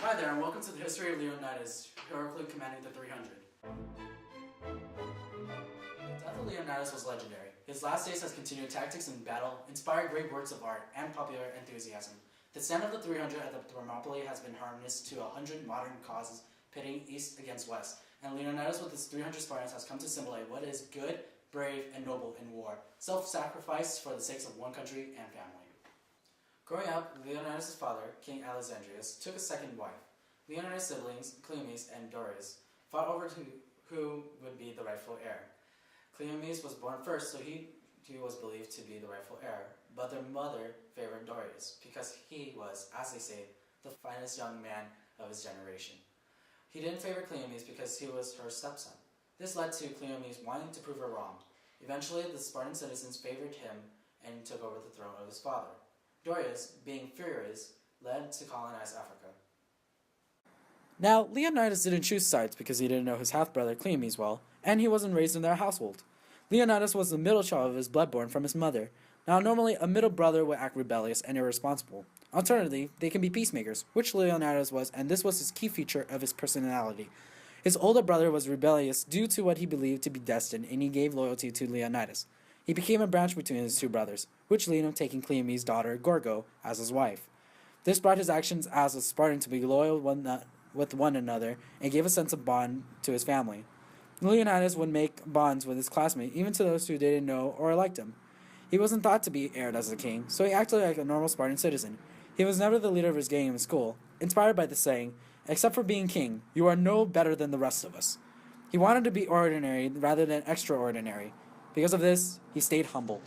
Hi there, and welcome to the history of Leonidas, Herorically Commanding the 300. The death of Leonidas was legendary. His last days has continued tactics in battle, inspired great works of art, and popular enthusiasm. The stand of the 300 at the Thermopylae has been harnessed to 100 modern causes pitting east against west, and Leonidas with his 300 Spartans has come to symbolize what is good, brave, and noble in war, self-sacrifice for the sakes of one country and family. Growing up, Leonidas' father, King Alexandrius, took a second wife. Leonidas' siblings, Cleomenes and Doris, fought over who would be the rightful heir. Cleomenes was born first, so he was believed to be the rightful heir, but their mother favored Doris, because he was, as they say, the finest young man of his generation. He didn't favor Cleomenes because he was her stepson. This led to Cleomenes wanting to prove her wrong. Eventually, the Spartan citizens favored him and took over the throne of his father. Dorius, being furious, led to colonize Africa. Now, Leonidas didn't choose sides because he didn't know his half-brother Cleomenes well, and he wasn't raised in their household. Leonidas was the middle child of his blood-born from his mother. Now, normally, a middle brother would act rebellious and irresponsible. Alternatively, they can be peacemakers, which Leonidas was, and this was his key feature of his personality. His older brother was rebellious due to what he believed to be destined, and he gave loyalty to Leonidas. He became a branch between his two brothers, which led him taking Cleomenes' daughter Gorgo as his wife. This brought his actions as a Spartan to be loyal with one another and gave a sense of bond to his family. Leonidas would make bonds with his classmates, even to those who didn't know or liked him. He wasn't thought to be aired as a king, so he acted like a normal Spartan citizen. He was never the leader of his gang in school, inspired by the saying, "Except for being king, you are no better than the rest of us." He wanted to be ordinary rather than extraordinary. Because of this, he stayed humble.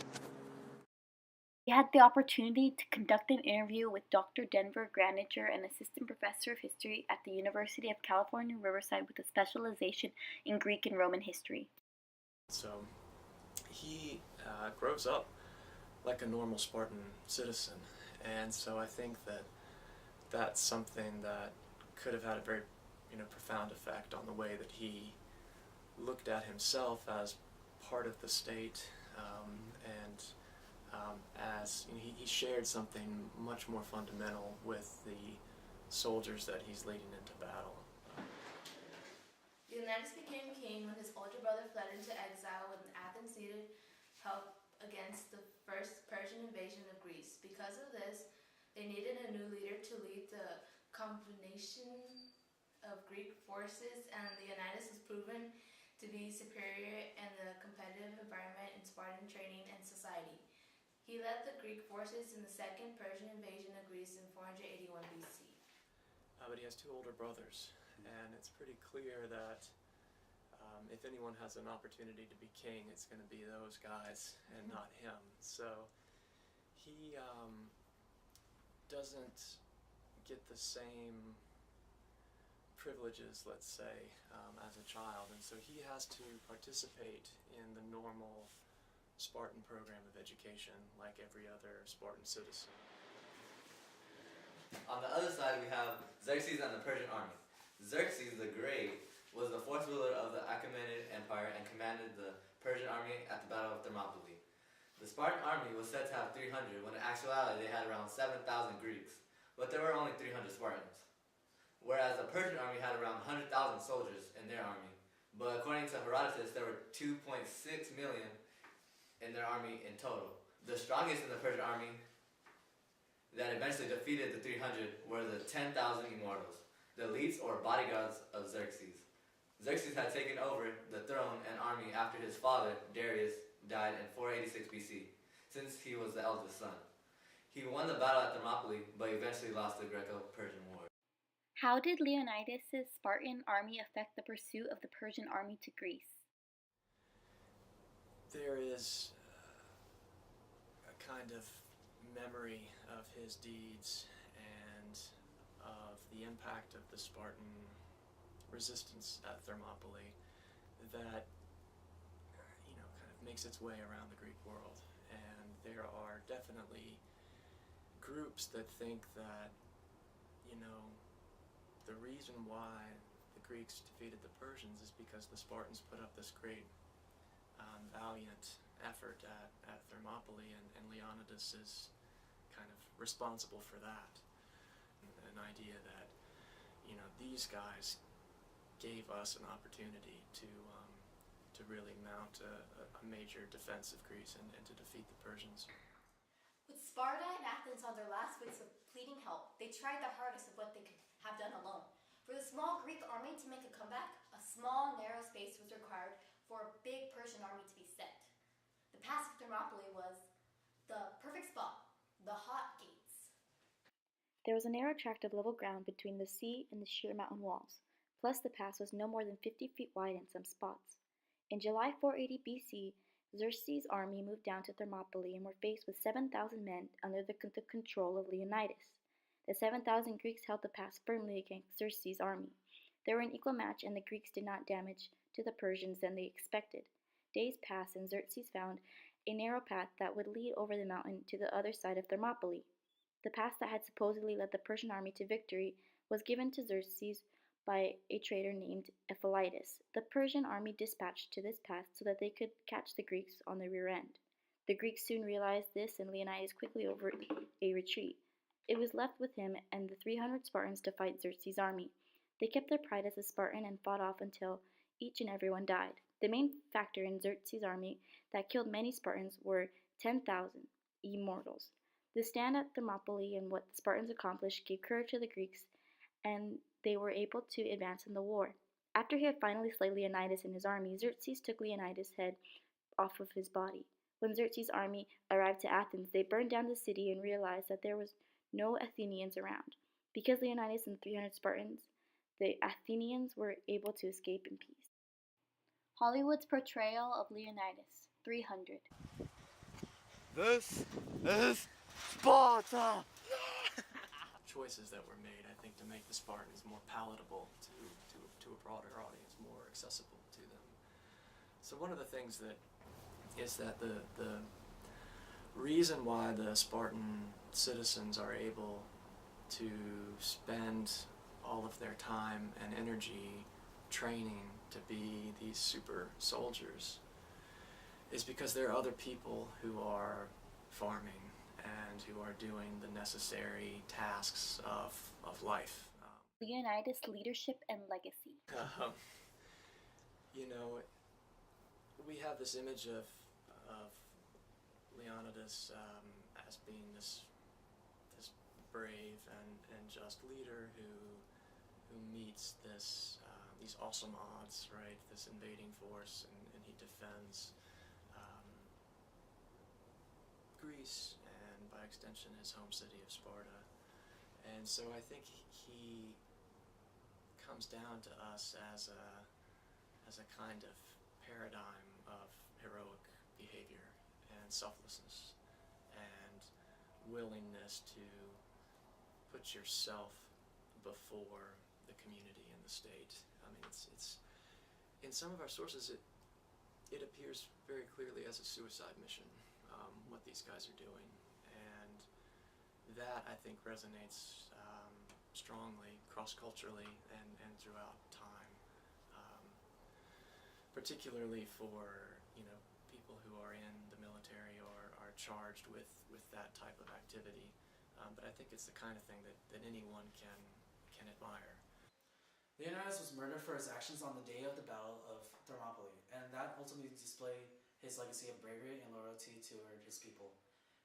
We had the opportunity to conduct an interview with Dr. Denver Graniger, an assistant professor of history at the University of California, Riverside, with a specialization in Greek and Roman history. So he grows up like a normal Spartan citizen, and so I think that that's something that could have had a very profound effect on the way that he looked at himself as part of the state, and as he shared something much more fundamental with the soldiers that he's leading into battle. Leonidas became king when his older brother fled into exile when Athens needed help against the first Persian invasion of Greece. Because of this, they needed a new leader to lead the combination of Greek forces, and Leonidas was proven to be superior in the competitive environment in Spartan training and society. He led the Greek forces in the second Persian invasion of Greece in 481 BC. But he has two older brothers, and it's pretty clear that if anyone has an opportunity to be king, it's going to be those guys and not him. So he doesn't get the same privileges, let's say, as a child, and so he has to participate in the normal Spartan program of education like every other Spartan citizen. On the other side we have Xerxes and the Persian army. Xerxes the Great was the fourth ruler of the Achaemenid Empire and commanded the Persian army at the Battle of Thermopylae. The Spartan army was said to have 300 when in actuality they had around 7,000 Greeks, but there were only 300 Spartans. Whereas the Persian army had around 100,000 soldiers in their army, but according to Herodotus there were 2.6 million in their army in total. The strongest in the Persian army that eventually defeated the 300 were the 10,000 immortals, the elites or bodyguards of Xerxes. Xerxes had taken over the throne and army after his father, Darius, died in 486 BC, since he was the eldest son. He won the battle at Thermopylae, but eventually lost the Greco-Persian War. How did Leonidas' Spartan army affect the pursuit of the Persian army to Greece? There is a kind of memory of his deeds and of the impact of the Spartan resistance at Thermopylae that kind of makes its way around the Greek world. And there are definitely groups that think that the reason why the Greeks defeated the Persians is because the Spartans put up this great valiant effort at Thermopylae, and Leonidas is kind of responsible for that. An idea that these guys gave us an opportunity to really mount a major defense of Greece and to defeat the Persians. With Sparta and Athens on their last wits of pleading help, they tried the hardest of what they could have done alone. For the small Greek army to make a comeback, a small, narrow space was required for a big Persian army to be sent. The pass of Thermopylae was the perfect spot, the hot gates. There was a narrow tract of level ground between the sea and the sheer mountain walls, plus the pass was no more than 50 feet wide in some spots. In July 480 BC, Xerxes' army moved down to Thermopylae and were faced with 7,000 men under the control of Leonidas. The 7,000 Greeks held the pass firmly against Xerxes' army. They were an equal match, and the Greeks did not damage to the Persians than they expected. Days passed, and Xerxes found a narrow path that would lead over the mountain to the other side of Thermopylae. The path that had supposedly led the Persian army to victory was given to Xerxes by a traitor named Leonidas. The Persian army dispatched to this path so that they could catch the Greeks on the rear end. The Greeks soon realized this, and Leonidas quickly ordered a retreat. It was left with him and the 300 Spartans to fight Xerxes' army. They kept their pride as a Spartan and fought off until each and everyone died. The main factor in Xerxes' army that killed many Spartans were 10,000 immortals. The stand at Thermopylae and what the Spartans accomplished gave courage to the Greeks, and they were able to advance in the war. After he had finally slain Leonidas and his army, Xerxes took Leonidas' head off of his body. When Xerxes' army arrived to Athens, they burned down the city and realized that there was no Athenians around. Because Leonidas and 300 Spartans, the Athenians were able to escape in peace. Hollywood's portrayal of Leonidas, 300. This is Sparta! Choices that were made, I think, to make the Spartans more palatable to a broader audience, more accessible to them. So one of the things that is that the reason why the Spartan citizens are able to spend all of their time and energy training to be these super soldiers is because there are other people who are farming and who are doing the necessary tasks of life. Leonidas' leadership and legacy. We have this image of Leonidas as being this brave and just leader who meets these awesome odds, right? This invading force, and he defends Greece and by extension his home city of Sparta. And so I think he comes down to us as a kind of paradigm of heroic behavior and selflessness and willingness to put yourself before the community and the state. I mean, it's in some of our sources it appears very clearly as a suicide mission, what these guys are doing, and that I think resonates strongly cross-culturally and throughout time, particularly for people who are in the military or are charged with that type of activity. But I think it's the kind of thing that anyone can admire. Leonidas was murdered for his actions on the day of the Battle of Thermopylae, and that ultimately displayed his legacy of bravery and loyalty toward his people.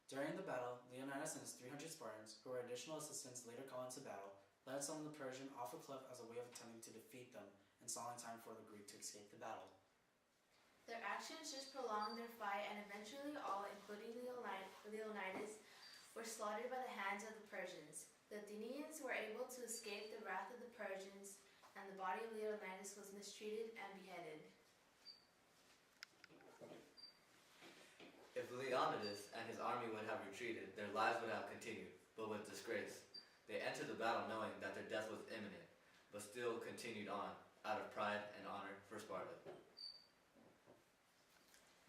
During the battle, Leonidas and his 300 Spartans, who were additional assistants later called into battle, led some of the Persians off a cliff as a way of attempting to defeat them and stalling time for the Greek to escape the battle. Their actions just prolonged their fight, and eventually all, including Leonidas, were slaughtered by the hands of the Persians. The Athenians were able to escape the wrath of the Persians, and the body of Leonidas was mistreated and beheaded. If Leonidas and his army would have retreated, their lives would have continued, but with disgrace. They entered the battle knowing that their death was imminent, but still continued on, out of pride and honor for Sparta.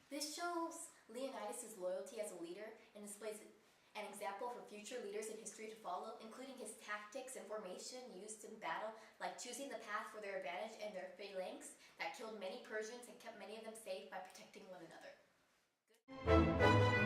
This shows Leonidas' loyalty as a leader and displays an example for future leaders in history to follow, including his tactics and formation used in battle, like choosing the path for their advantage and their phalanx that killed many Persians and kept many of them safe by protecting one another. Good.